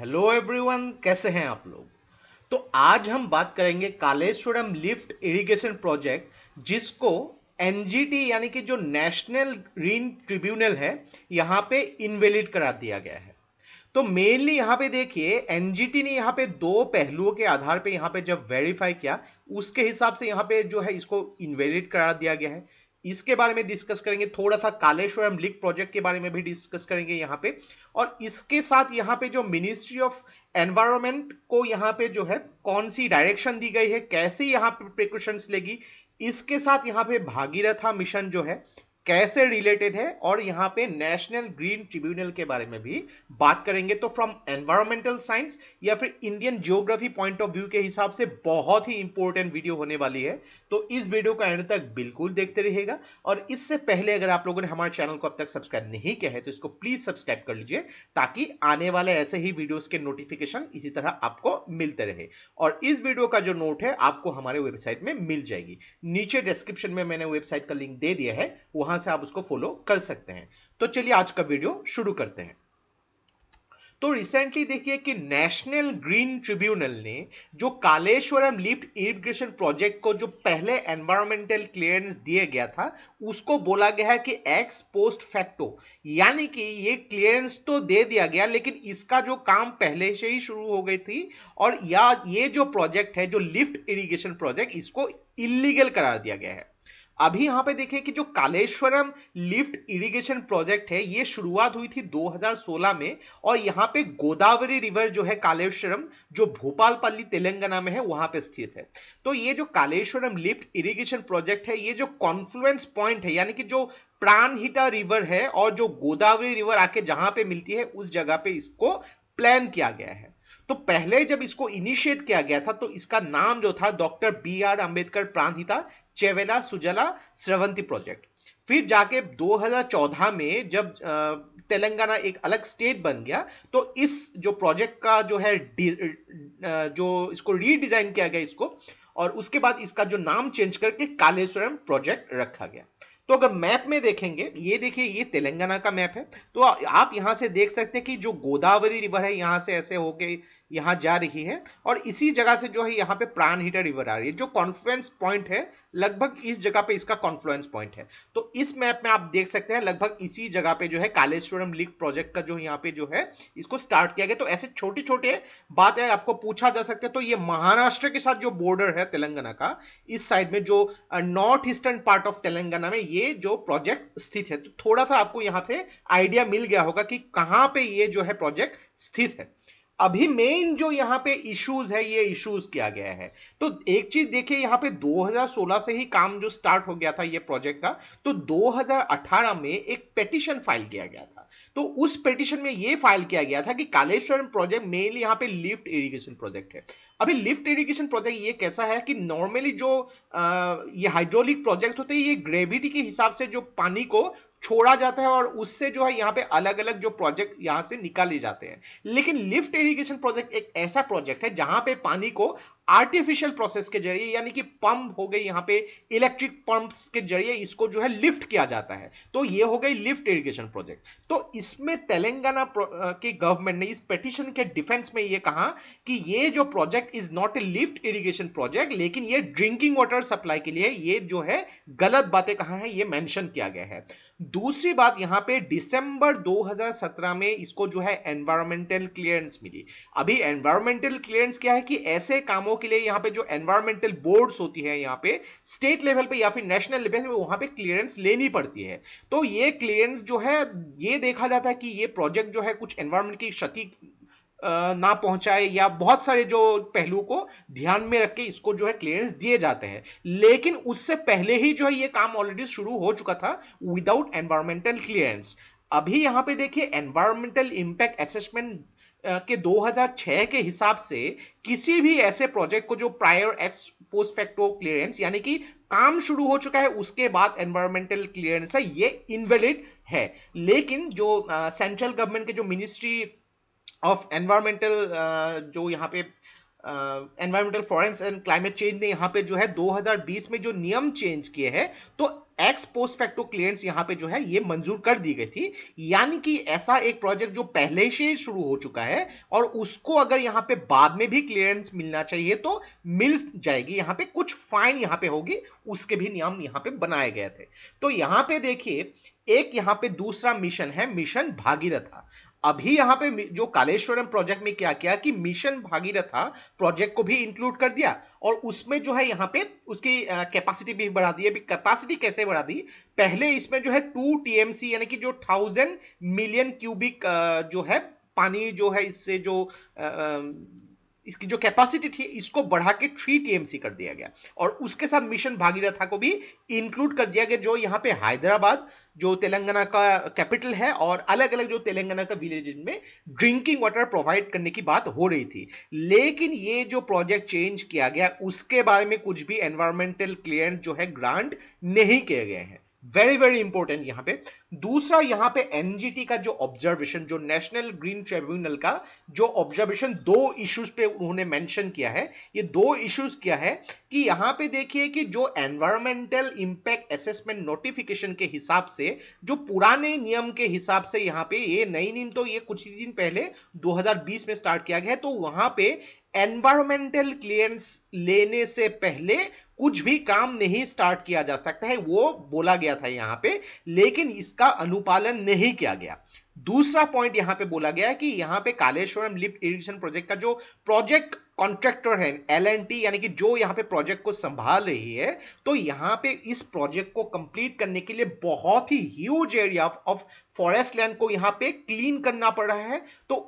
Hello everyone, कैसे हैं आप लोग। तो आज हम बात करेंगे कालेश्वरम लिफ्ट इरिगेशन प्रोजेक्ट, जिसको एनजीटी यानी कि जो नेशनल ग्रीन ट्रिब्यूनल है यहाँ पे इनवैलिड करार दिया गया है। तो मेनली यहाँ पे देखिए, एनजीटी ने यहाँ पे दो पहलुओं के आधार पे यहाँ पे जब वेरीफाई किया, उसके हिसाब से यहाँ पे जो है इसको इनवैलिड करार दिया गया है। इसके बारे में डिस्कस करेंगे, थोड़ा सा कालेश्वरम लिक प्रोजेक्ट के बारे में भी डिस्कस करेंगे यहाँ पे। और इसके साथ यहाँ पे जो मिनिस्ट्री ऑफ एनवायरमेंट को यहाँ पे जो है कौन सी डायरेक्शन दी गई है, कैसे यहाँ पे प्रिकॉशंस लेगी, इसके साथ यहाँ पे भागीरथा मिशन जो है कैसे रिलेटेड है, और यहाँ पे नेशनल ग्रीन ट्रिब्यूनल के बारे में भी बात करेंगे। तो फ्रॉम एनवायरमेंटल साइंस या फिर Indian geography point of view के हिसाब से बहुत ही इंपॉर्टेंट वीडियो होने वाली है। तो इस वीडियो का एंड तक बिल्कुल देखते रहिएगा। और इससे पहले अगर आप लोगों ने हमारे चैनल को अब तक सब्सक्राइब नहीं किया है तो इसको प्लीज सब्सक्राइब कर लीजिए, ताकि आने वाले ऐसे ही वीडियोस के नोटिफिकेशन इसी तरह आपको मिलते रहे। और इस वीडियो का जो नोट है आपको हमारे वेबसाइट में मिल जाएगी, नीचे डिस्क्रिप्शन में मैंने वेबसाइट का लिंक दे दिया है, वहां से आप उसको फॉलो कर सकते हैं। तो चलिए आज का वीडियो शुरू करते हैं। तो रिसेंटली देखिए कि नेशनल ग्रीन ट्रिब्यूनल ने जो कालेश्वरम लिफ्ट इरिगेशन प्रोजेक्ट को जो पहले एनवायरमेंटल क्लियरेंस दिया गया था, उसको बोला गया है कि एक्स पोस्ट फैक्टो, यानी कि ये क्लियरेंस तो दे दिया गया लेकिन इसका जो काम पहले से ही शुरू हो गई थी, और या ये जो प्रोजेक्ट है, जो लिफ्ट इरिगेशन प्रोजेक्ट, इसको इलीगल करार दिया गया है। अभी यहां पे देखिए कि जो कालेश्वरम लिफ्ट इरिगेशन प्रोजेक्ट है, ये शुरुआत हुई थी 2016 में, और यहां पे गोदावरी रिवर जो है कालेश्वरम, जो भोपालपल्ली तेलंगाना में है, वहां पे स्थित है। तो ये जो कालेश्वरम लिफ्ट इरिगेशन प्रोजेक्ट है, ये जो कॉन्फ्लुएंस पॉइंट है, यानी कि जो प्राणहिता रिवर है और जो गोदावरी रिवर आके जहां पे मिलती है, उस जगह पे इसको प्लान किया गया है। तो पहले जब इसको इनिशिएट किया गया था तो इसका नाम जो था doctor B R Ambedkar Pranhita Chevella Sujala Sravanthi project. फिर जाके 2014 में जब तेलंगाना एक अलग स्टेट बन गया, तो इस जो प्रोजेक्ट का जो है जो इसको रीडिजाइन किया गया इसको, और उसके बाद इसका जो नाम चेंज करके कालेश्वरम प्रोजेक्ट रखा गया। तो अगर मैप में देखेंगे, ये देखिए ये तेलंगाना का मैप है, तो आप यहां से देख सकते हैं कि जो गोदावरी रिवर है यहां से ऐसे होके यहां जा रही है, और इसी जगह से जो है यहां पे प्राणहिता रिवर आ रही है। जो कॉन्फ्लुएंस पॉइंट है, लगभग इस जगह पे इसका कॉन्फ्लुएंस पॉइंट है। तो इस मैप में आप देख सकते हैं लगभग इसी जगह पे जो है कालेश्वरम लिक प्रोजेक्ट का जो यहाँ पे जो है इसको स्टार्ट किया गया। तो ऐसे छोटे छोटे बातें आपको पूछा जा सकता है। तो ये महाराष्ट्र के साथ जो बॉर्डर है तेलंगाना का, इस साइड में जो north eastern part of Telangana में ये जो प्रोजेक्ट स्थित है, तो थोड़ा सा आपको यहाँ पे आइडिया मिल गया होगा कि कहां पे ये जो है प्रोजेक्ट स्थित है। अभी मेन जो यहाँ पे इश्यूज है, ये इश्यूज किया गया है। तो एक चीज देखिए, यहाँ पे 2016 से ही काम जो स्टार्ट हो गया था ये प्रोजेक्ट का, तो 2018 में एक पेटिशन फाइल किया गया था। तो उस पेटिशन में ये फाइल किया गया था कि कालेश्वरम प्रोजेक्ट मेनली यहाँ पे लिफ्ट इरिगेशन प्रोजेक्ट है। अभी लिफ्ट इरिगेशन प्रोजेक्ट ये कैसा है कि नॉर्मली जो ये हाइड्रोलिक प्रोजेक्ट होते हैं, ये ग्रेविटी के हिसाब से जो पानी को छोड़ा जाता है, और उससे जो है यहाँ पे अलग अलग जो प्रोजेक्ट यहाँ से निकाले जाते हैं। लेकिन लिफ्ट इरिगेशन प्रोजेक्ट एक ऐसा प्रोजेक्ट है जहां पे पानी को आर्टिफिशियल प्रोसेस के जरिए, यानी कि पंप हो गई यहाँ पे, इलेक्ट्रिक पंप्स के जरिए इसको जो है लिफ्ट किया जाता है। तो ये हो गई लिफ्ट इरिगेशन प्रोजेक्ट। तो इसमें तेलंगाना की गवर्नमेंट ने इस पेटिशन के डिफेंस में ये कहा कि ये जो project is not a lift irrigation project, लेकिन ये ड्रिंकिंग वाटर सप्लाई के लिए ये जो है गलत बातें कहा है, ये मेंशन किया गया है। दूसरी बात, यहां पे दिसंबर 2017 में इसको जो है एनवायरमेंटल क्लियरेंस मिली। अभी एनवायरमेंटल क्लियरेंस क्या है कि ऐसे कामों के लिए यहाँ पे जो एनवायरमेंटल बोर्ड्स होती है, यहाँ पे स्टेट लेवल पे या फिर नेशनल लेवल पे वहां पे क्लियरेंस लेनी पड़ती है। तो ये क्लियरेंस जो है, ये देखा जाता है कि ये प्रोजेक्ट जो है कुछ एनवायरमेंट की क्षति ना पहुंचाए, या बहुत सारे जो पहलू को ध्यान में रख के इसको जो है क्लियरेंस दिए जाते हैं। लेकिन उससे पहले ही जो है ये काम ऑलरेडी शुरू हो चुका था विदाउट एनवायरमेंटल क्लियरेंस। अभी यहां पे देखिए एनवायरमेंटल इंपैक्ट असेसमेंट के 2006 के हिसाब से किसी भी ऐसे प्रोजेक्ट को जो prior x post facto clearance, यानी कि काम शुरू हो चुका है उसके बाद एनवायरमेंटल क्लियरेंस है, ये इनवैलिड है। लेकिन जो सेंट्रल गवर्नमेंट के जो मिनिस्ट्री ऑफ एनवायरमेंटल जो यहाँ पे environmental forest and climate change ने यहाँ पे जो है 2020 में जो नियम चेंज किए हैं, तो एक्स पोस्ट फैक्टो क्लियरेंस यहां पे जो है ये मंजूर कर दी गई थी। यानी कि ऐसा एक प्रोजेक्ट जो पहले से शुरू हो चुका है और उसको अगर यहां पे बाद में भी क्लियरेंस मिलना चाहिए तो मिल जाएगी। यहां पे कुछ फाइन यहां पे होगी, उसके भी नियम यहां पे बनाए गए थे। तो यहां पे देखिए, एक यहां पे दूसरा मिशन है, मिशन भागीरथा। अभी यहां पे जो कालेश्वरम प्रोजेक्ट में क्या किया कि मिशन भागीरथा प्रोजेक्ट को भी इंक्लूड कर दिया और उसमें जो है यहां पे उसकी कैपेसिटी भी बढ़ा दी। अभी कैपेसिटी कैसे बढ़ा दी, पहले इसमें जो है 2 टीएमसी यानी कि जो 1000 मिलियन क्यूबिक जो है पानी जो है इससे जो इसकी जो कैपेसिटी थी इसको बढ़ा के 3 टीएमसी कर दिया गया और उसके साथ मिशन भागीरथा को भी इंक्लूड कर दिया गया, जो यहां पे हैदराबाद जो तेलंगाना का कैपिटल है और अलग अलग जो तेलंगाना का विलेज में ड्रिंकिंग वाटर प्रोवाइड करने की बात हो रही थी। लेकिन ये जो प्रोजेक्ट चेंज किया गया उसके बारे में कुछ भी एनवायरमेंटल क्लियरेंस जो है ग्रांट नहीं किए गए हैं। वेरी वेरी इंपॉर्टेंट यहां पे। दूसरा यहां पे एनजीटी का जो ऑब्जर्वेशन, जो नेशनल ग्रीन ट्रिब्यूनल का जो ऑब्जर्वेशन, दो इश्यूज पे उन्होंने मेंशन किया है। ये दो इश्यूज क्या है कि यहां पे देखिए कि जो एनवायरमेंटल इंपैक्ट असेसमेंट नोटिफिकेशन के हिसाब से, जो पुराने नियम के हिसाब से यहां पे, ये नई नियम तो ये कुछ ही दिन पहले 2020 में स्टार्ट किया गया है, तो वहां पे एनवायरमेंटल क्लियरेंस लेने से पहले कुछ भी काम नहीं स्टार्ट किया जा सकता है, वो बोला गया था यहां पे, लेकिन इसका अनुपालन नहीं किया गया। दूसरा पॉइंट यहां पे बोला गया कि यहां पे कालेश्वरम लिफ्ट इरिगेशन प्रोजेक्ट का जो प्रोजेक्ट कॉन्ट्रैक्टर है एलएनटी, यानी कि जो यहां पे प्रोजेक्ट को संभाल रही है, तो यहां पे इस प्रोजेक्ट को कंप्लीट करने के लिए बहुत ही huge area of forest land को यहां पे क्लीन करना पड़ रहा है। तो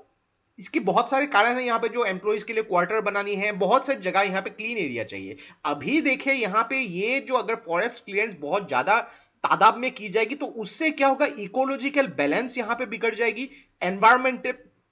इसके बहुत सारे कारण है, यहाँ पे जो एम्प्लॉइज के लिए क्वार्टर बनानी है, बहुत सारी जगह यहाँ पे क्लीन एरिया चाहिए। अभी देखिए यहाँ पे ये जो अगर फॉरेस्ट क्लियरेंस बहुत ज्यादा तादाद में की जाएगी तो उससे क्या होगा, इकोलॉजिकल बैलेंस यहाँ पे बिगड़ जाएगी, एनवायरमेंट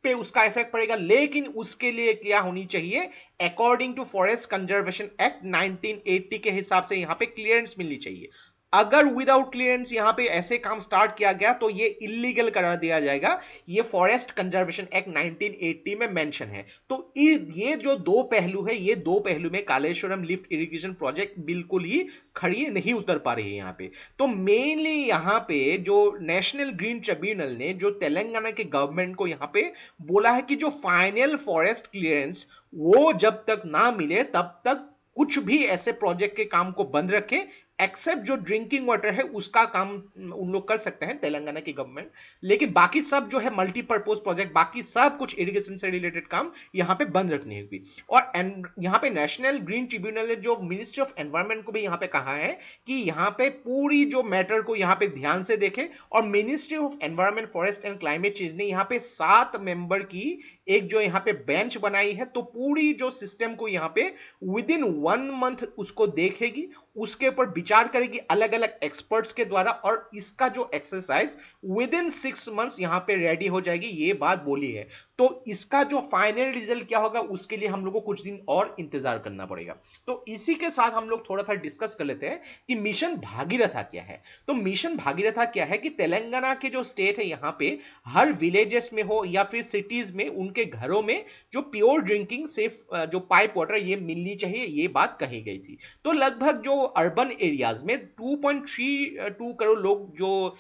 पे उसका इफेक्ट पड़ेगा। लेकिन उसके लिए क्या होनी चाहिए, according to forest conservation act 1980 के हिसाब से यहाँ पे क्लियरेंस मिलनी चाहिए। अगर विदाउट क्लियरेंस यहां पे ऐसे काम स्टार्ट किया गया तो ये इलीगल करार दिया जाएगा। ये फॉरेस्ट कंजर्वेशन एक्ट 1980 में मेंशन है। तो ये जो दो पहलू है, ये दो पहलू में कालेश्वरम लिफ्ट इरिगेशन प्रोजेक्ट बिल्कुल ही खड़ी नहीं उतर पा रही है यहां पे। तो मेनली यहां पे जो नेशनल ग्रीन ट्रिब्यूनल ने जो तेलंगाना के गवर्नमेंट को यहां पे बोला है कि जो फाइनल फॉरेस्ट क्लियरेंस वो जब तक ना मिले तब तक कुछ भी ऐसे प्रोजेक्ट के काम को बंद रखे, एक्सेप्ट जो ड्रिंकिंग वाटर है उसका काम उन लोग कर सकते हैं तेलंगाना की गवर्नमेंट, लेकिन बाकी सब जो है मल्टीपर्पज प्रोजेक्ट, बाकी सब कुछ इरिगेशन से रिलेटेड काम यहां पे बंद रखनी होगी। और यहां पे नेशनल ग्रीन ट्रिब्यूनल ने जो मिनिस्ट्री ऑफ एनवायरमेंट को भी यहां पे कहा है कि यहां पे पूरी जो मैटर को यहां पे ध्यान से देखे। और ministry of environment forest and climate change ने यहां पे 7 मेंबर की एक जो यहां पे बेंच बनाई है, तो पूरी जो सिस्टम को यहां पे विद इन 1 मंथ उसको देखेगी, उसके ऊपर विचार करेगी अलग अलग एक्सपर्ट्स के द्वारा, और इसका जो एक्सरसाइज विद इन 6 मंथ्स यहां पे रेडी हो जाएगी, ये बात बोली है। तो इसका जो फाइनल रिजल्ट क्या होगा उसके लिए हम लोग को कुछ दिन और इंतजार करना पड़ेगा। तो इसी के साथ हम लोग थोड़ा सा डिस्कस कर लेते हैं कि मिशन भागीरथा क्या है। तो मिशन भागीरथा क्या है कि तेलंगाना के जो स्टेट है यहां पे हर विलेजेस में हो या फिर सिटीज में, उनके घरों में जो प्योर ड्रिंकिंग सेफ जो पाइप वाटर ये मिलनी चाहिए, ये बात कही गई थी। तो लगभग जो अर्बन एरियाज में 2.32 करोड़ लोग जो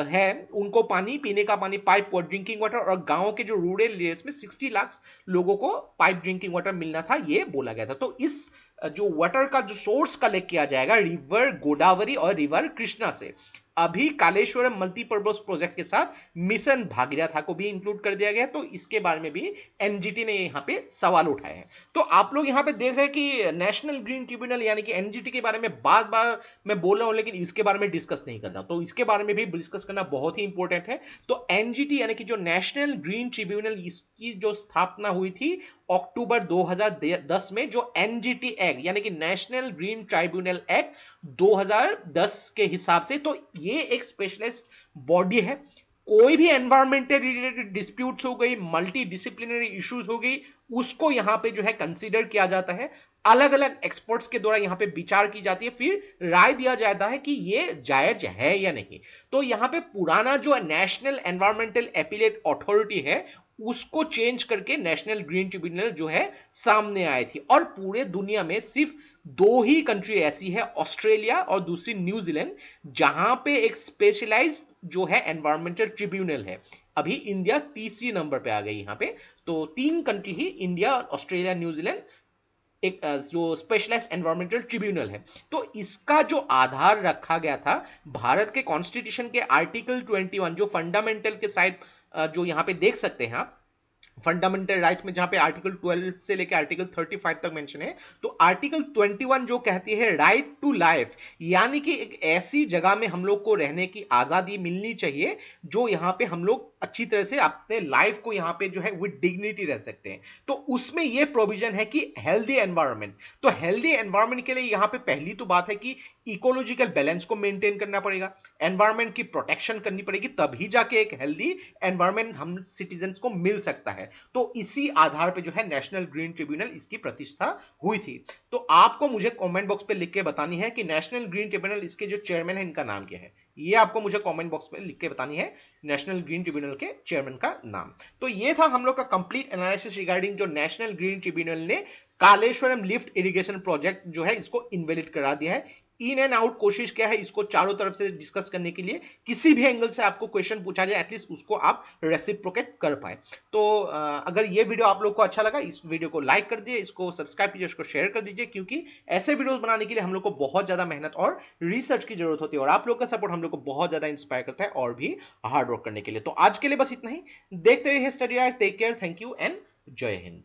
है उनको पानी, पीने का पानी, पाइप ड्रिंकिंग वाटर, और गांव के जो रूरल एरियाज में 60 लाख लोगों को पाइप ड्रिंकिंग वाटर मिलना था, ये बोला गया था। तो इस जो वाटर का जो सोर्स कलेक्ट किया जाएगा रिवर गोदावरी और रिवर कृष्णा से। अभी कालेश्वरम मल्टीपर्पज प्रोजेक्ट के साथ मिशन भागीरथा को भी इंक्लूड कर दिया गया, तो इसके बारे में भी एनजीटी ने यहां पे सवाल उठाए हैं। तो आप लोग यहां पे देख रहे हैं कि नेशनल ग्रीन ट्रिब्यूनल यानी कि एनजीटी के बारे में बार बार मैं बोल रहा हूं, लेकिन इसके बारे में डिस्कस नहीं कर रहा, तो इसके बारे में भी डिस्कस करना बहुत ही इंपॉर्टेंट है। तो एनजीटी यानी कि जो नेशनल ग्रीन ट्रिब्यूनल, इसकी जो स्थापना हुई थी अक्टूबर 2010 में, जो एनजीटी एक्ट यानी कि नेशनल ग्रीन ट्राइब्यूनल एक्ट 2010 के हिसाब से। तो ये एक स्पेशलिस्ट बॉडी है, कोई भी एनवायरमेंटल रिलेटेड डिस्प्यूट्स हो गई, मल्टी डिसिप्लिनरी इश्यूज हो गई, उसको यहां पे जो है कंसीडर किया जाता है, अलग अलग एक्सपर्ट्स के द्वारा यहां पे विचार की जाती है, फिर राय दिया जाता है कि ये जायज है या नहीं। तो यहां पे पुराना जो नेशनल एनवायरमेंटल अपीलेट अथॉरिटी है उसको चेंज करके नेशनल ग्रीन ट्रिब्यूनल जो है सामने आई थी। और पूरे दुनिया में सिर्फ दो ही कंट्री ऐसी है, ऑस्ट्रेलिया और दूसरी न्यूजीलैंड, जहां पे एक स्पेशलाइज्ड जो है एनवायरमेंटल ट्रिब्यूनल है। अभी इंडिया तीसरी नंबर पे आ गई यहां पे। तो तीन कंट्री ही, इंडिया, ऑस्ट्रेलिया, न्यूजीलैंड, एक जो स्पेशलाइज्ड एनवायरमेंटल ट्रिब्यूनल है। तो इसका जो आधार रखा गया था भारत के कॉन्स्टिट्यूशन के आर्टिकल 21, जो फंडामेंटल के साइड जो यहां पे देख सकते हैं आप, फंडामेंटल राइट्स में जहां पे आर्टिकल 12 से लेकर आर्टिकल 35 तक मेंशन है। तो आर्टिकल 21 जो कहती है राइट टू लाइफ, यानी कि एक ऐसी जगह में हम लोग को रहने की आजादी मिलनी चाहिए जो यहां पे हम लोग अच्छी तरह से अपने लाइफ को यहां पे जो है विद डिग्निटी रह सकते हैं। तो उसमें यह प्रोविजन है कि हेल्दी एनवायरनमेंट। तो हेल्दी एनवायरनमेंट के लिए यहां पे पहली तो बात है कि इकोलॉजिकल बैलेंस को मेंटेन करना पड़ेगा, एनवायरनमेंट की प्रोटेक्शन करनी पड़ेगी, तभी जाके एक हेल्दी एनवायरनमेंट हम सिटीजन्स को मिल सकता है। तो इसी आधार पे जो है नेशनल ग्रीन ट्रिब्यूनल, इसकी प्रतिष्ठा हुई थी। तो आपको मुझे कमेंट बॉक्स पे लिख के बतानी है कि नेशनल ग्रीन ट्रिब्यूनल, इसके जो चेयरमैन है इनका नाम क्या है। ये आपको मुझे कमेंट बॉक्स पे लिख के बतानी है नेशनल ग्रीन ट्रिब्यूनल के चेयरमैन का नाम। तो ये था हम लोग का कंप्लीट एनालिसिस रिगार्डिंग जो नेशनल ग्रीन ट्रिब्यूनल ने कालेश्वरम लिफ्ट इरिगेशन प्रोजेक्ट जो है इसको इनवैलिड करा दिया है। इन एंड आउट कोशिश क्या है इसको चारों तरफ से डिस्कस करने के लिए, किसी भी एंगल से आपको क्वेश्चन पूछा जाए एटलीस्ट उसको आप रेसिप्रोकेट कर पाए। तो अगर ये वीडियो आप लोग को अच्छा लगा, इस वीडियो को लाइक कर दीजिए, इसको सब्सक्राइब कीजिए, इसको शेयर कर दीजिए, क्योंकि ऐसे वीडियोस बनाने के लिए हम लोग को बहुत ज्यादा मेहनत और रिसर्च की जरूरत होती है, और आप लोग का सपोर्ट हम लोग को बहुत ज्यादा इंस्पायर करता है और भी हार्ड वर्क करने के लिए। तो आज के लिए बस इतना ही। देखते रहिए study guys, take care, thank you and जय हिंद।